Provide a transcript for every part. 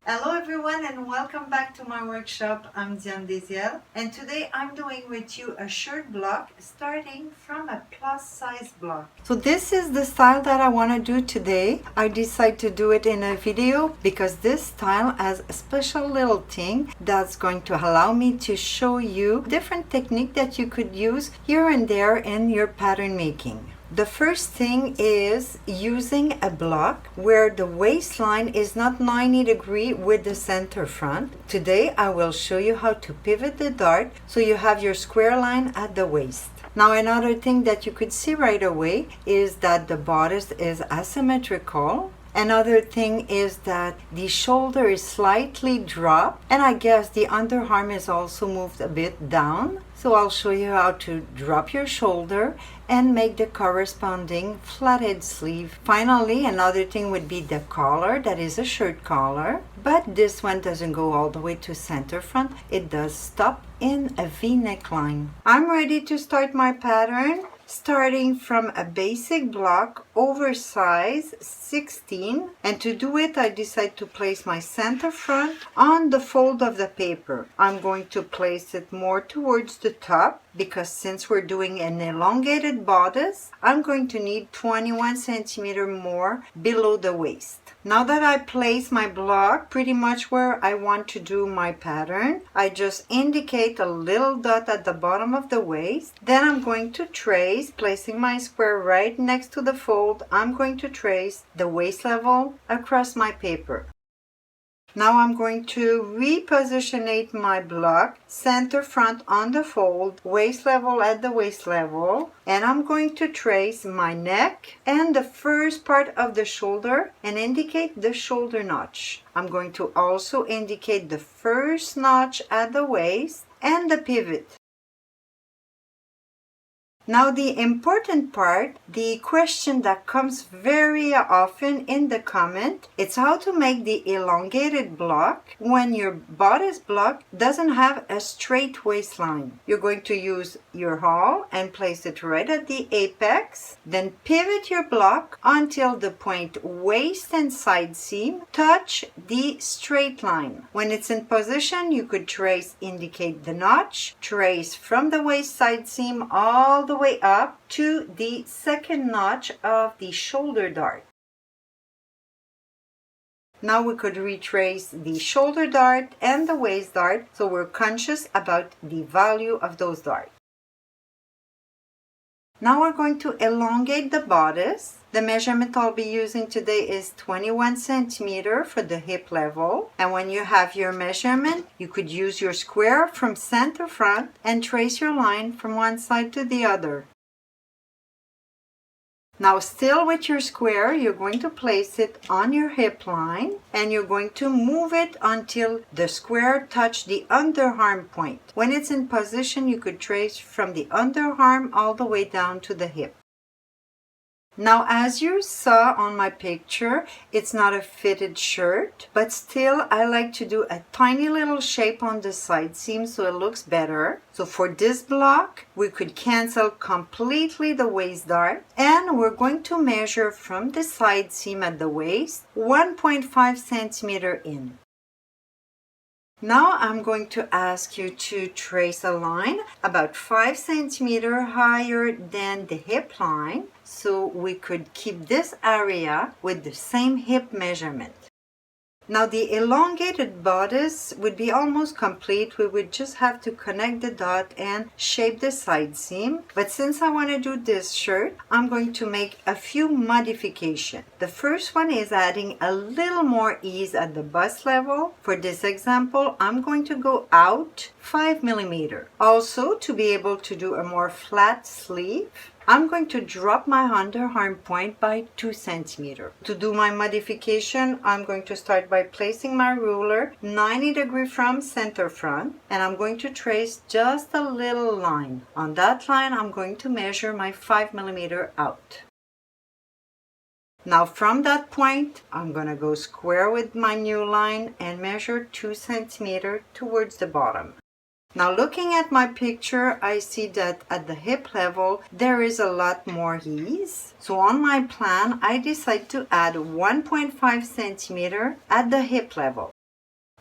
Hello everyone and welcome back to my workshop. I'm Diane Deziel and today I'm doing with you a shirt block starting from a plus size block. So this is the style that I want to do today. I decided to do it in a video because this style has a special little thing that's going to allow me to show you different technique that you could use here and there in your pattern making. The first thing is using a block where the waistline is not 90 degrees with the center front. Today I will show you how to pivot the dart so you have your square line at the waist. Now another thing that you could see right away is that the bodice is asymmetrical. Another thing is that the shoulder is slightly dropped, and I guess the underarm is also moved a bit down. So I'll show you how to drop your shoulder and make the corresponding flathead sleeve. Finally, another thing would be the collar. That is a shirt collar, but this one doesn't go all the way to center front. It does stop in a V neckline. I'm ready to start my pattern. Starting from a basic block, oversized 16, and to do it I decide to place my center front on the fold of the paper. I'm going to place it more towards the top because since we're doing an elongated bodice, I'm going to need 21 centimeter more below the waist. Now that I place my block pretty much where I want to do my pattern, I just indicate a little dot at the bottom of the waist. Then I'm going to trace, placing my square right next to the fold. I'm going to trace the waist level across my paper. Now I'm going to repositionate my block, center front on the fold, waist level at the waist level, and I'm going to trace my neck and the first part of the shoulder and indicate the shoulder notch. I'm going to also indicate the first notch at the waist and the pivot. Now the important part, the question that comes very often in the comment, it's how to make the elongated block when your bodice block doesn't have a straight waistline. You're going to use your awl and place it right at the apex, then pivot your block until the point waist and side seam touch the straight line. When it's in position, you could trace, indicate the notch, trace from the waist side seam all the way up to the second notch of the shoulder dart. Now we could retrace the shoulder dart and the waist dart so we're conscious about the value of those darts. Now we're going to elongate the bodice. The measurement I'll be using today is 21 centimeter for the hip level. And when you have your measurement, you could use your square from center front and trace your line from one side to the other. Now still with your square, you're going to place it on your hip line and you're going to move it until the square touch the underarm point. When it's in position, you could trace from the underarm all the way down to the hip. Now, as you saw on my picture, it's not a fitted shirt, but still I like to do a tiny little shape on the side seam so it looks better. So for this block, we could cancel completely the waist dart, and we're going to measure from the side seam at the waist 1.5 centimeter in. Now I'm going to ask you to trace a line about 5 centimeter higher than the hip line so we could keep this area with the same hip measurement. Now the elongated bodice would be almost complete. We would just have to connect the dot and shape the side seam. But since I want to do this shirt, I'm going to make a few modifications. The first one is adding a little more ease at the bust level. For this example, I'm going to go out 5 millimeters. Also, to be able to do a more flat sleeve, I'm going to drop my underarm point by 2 centimeters. To do my modification, I'm going to start by placing my ruler 90 degrees from center front, and I'm going to trace just a little line. On that line, I'm going to measure my 5 millimeters out. Now from that point, I'm going to go square with my new line and measure 2 centimeters towards the bottom. Now looking at my picture, I see that at the hip level, there is a lot more ease. So on my plan, I decide to add 1.5 centimeter at the hip level.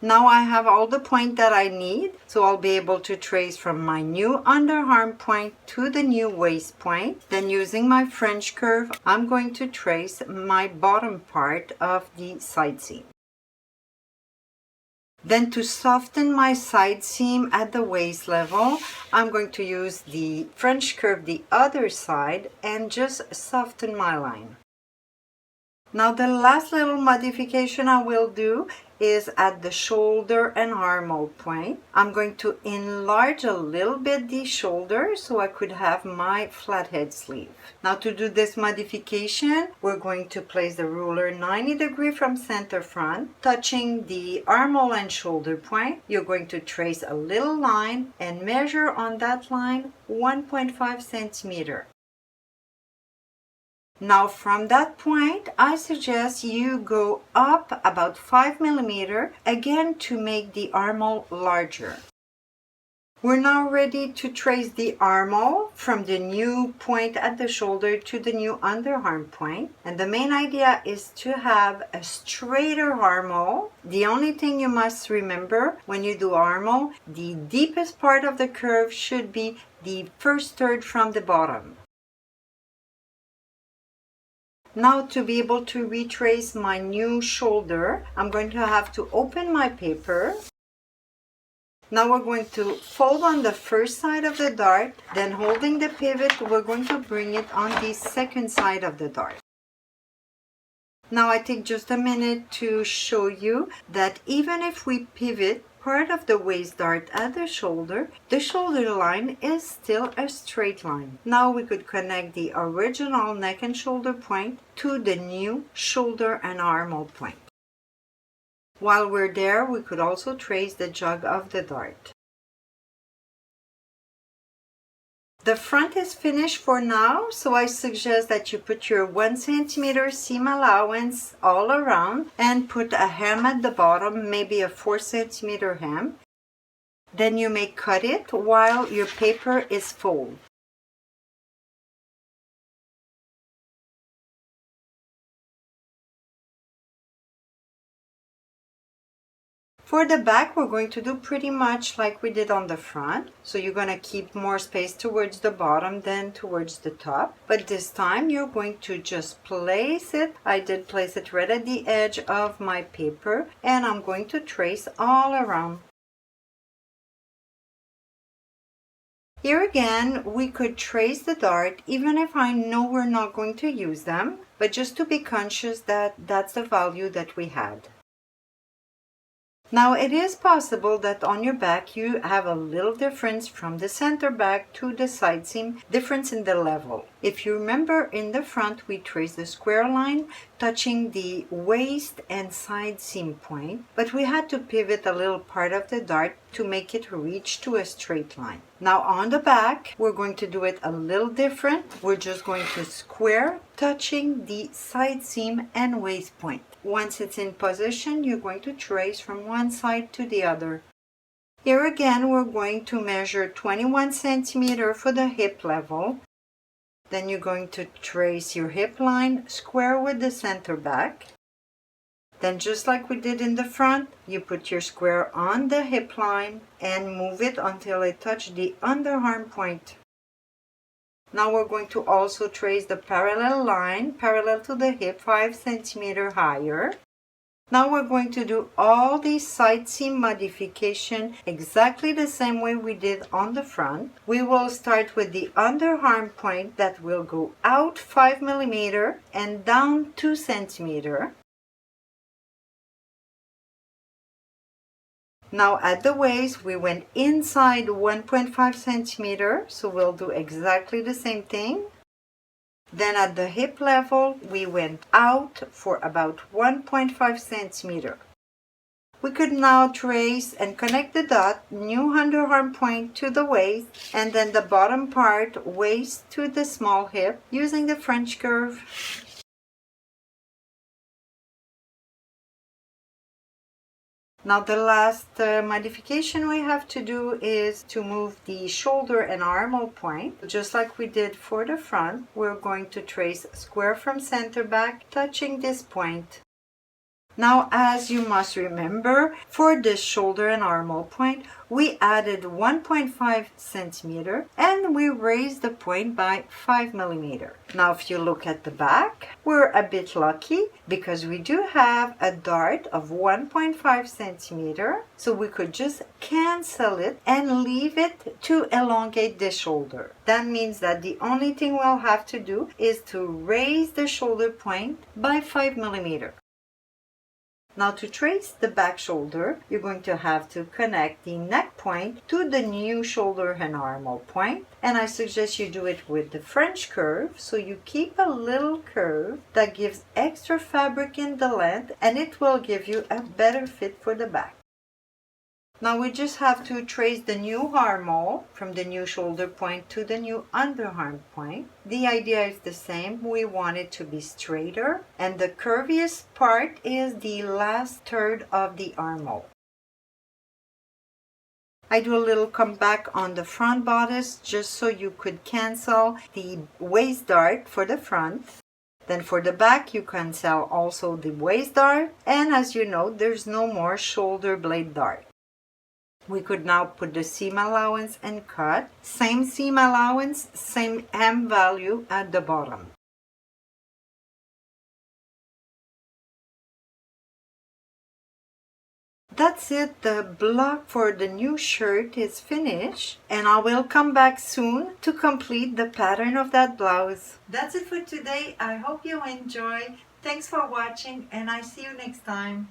Now I have all the point that I need, so I'll be able to trace from my new underarm point to the new waist point. Then using my French curve, I'm going to trace my bottom part of the side seam. Then to soften my side seam at the waist level, I'm going to use the French curve the other side and just soften my line. Now the last little modification I will do is at the shoulder and armhole point. I'm going to enlarge a little bit the shoulder so I could have my flathead sleeve. Now to do this modification, we're going to place the ruler 90 degrees from center front, touching the armhole and shoulder point. You're going to trace a little line and measure on that line 1.5 centimeter. Now from that point, I suggest you go up about 5 millimeters again to make the armhole larger. We're now ready to trace the armhole from the new point at the shoulder to the new underarm point. And the main idea is to have a straighter armhole. The only thing you must remember when you do armhole, the deepest part of the curve should be the first third from the bottom. Now to be able to retrace my new shoulder, I'm going to have to open my paper. Now we're going to fold on the first side of the dart, then holding the pivot, we're going to bring it on the second side of the dart. Now I take just a minute to show you that even if we pivot part of the waist dart at the shoulder line is still a straight line. Now we could connect the original neck and shoulder point to the new shoulder and armhole point. While we're there, we could also trace the jug of the dart. The front is finished for now, so I suggest that you put your 1 centimeter seam allowance all around and put a hem at the bottom, maybe a 4 centimeter hem. Then you may cut it while your paper is folded. For the back, we're going to do pretty much like we did on the front. So you're going to keep more space towards the bottom than towards the top. But this time you're going to just place it. I did place it right at the edge of my paper, and I'm going to trace all around. Here again, we could trace the dart even if I know we're not going to use them, but just to be conscious that that's the value that we had. Now it is possible that on your back you have a little difference from the center back to the side seam, difference in the level. If you remember, in the front we traced the square line touching the waist and side seam point, but we had to pivot a little part of the dart to make it reach to a straight line. Now on the back, we're going to do it a little different. We're just going to square touching the side seam and waist point. Once it's in position, you're going to trace from one side to the other. Here again, we're going to measure 21 centimeters for the hip level. Then you're going to trace your hip line square with the center back. Then just like we did in the front, you put your square on the hip line and move it until it touches the underarm point. Now we're going to also trace the parallel line, parallel to the hip, 5 centimeters higher. Now we're going to do all these side seam modification exactly the same way we did on the front. We will start with the underarm point that will go out 5 millimeters and down 2 centimeters. Now at the waist, we went inside 1.5 centimeters, so we'll do exactly the same thing. Then at the hip level, we went out for about 1.5 centimeters. We could now trace and connect the dot, new underarm point to the waist, and then the bottom part, waist to the small hip, using the French curve. Now the last modification we have to do is to move the shoulder and armhole point. Just like we did for the front, we're going to trace square from center back, touching this point. Now, as you must remember, for this shoulder and armhole point, we added 1.5 centimeter and we raised the point by 5 millimeter. Now, if you look at the back, we're a bit lucky because we do have a dart of 1.5 centimeter. So we could just cancel it and leave it to elongate the shoulder. That means that the only thing we'll have to do is to raise the shoulder point by 5 millimeter. Now to trace the back shoulder, you're going to have to connect the neck point to the new shoulder and armhole point. And I suggest you do it with the French curve, so you keep a little curve that gives extra fabric in the length and it will give you a better fit for the back. Now we just have to trace the new armhole from the new shoulder point to the new underarm point. The idea is the same. We want it to be straighter, and the curviest part is the last third of the armhole. I do a little comeback on the front bodice just so you could cancel the waist dart for the front. Then for the back, you cancel also the waist dart, and as you know, there's no more shoulder blade dart. We could now put the seam allowance and cut. Same seam allowance, same hem value at the bottom. That's it, the block for the new shirt is finished and I will come back soon to complete the pattern of that blouse. That's it for today. I hope you enjoy. Thanks for watching and I see you next time.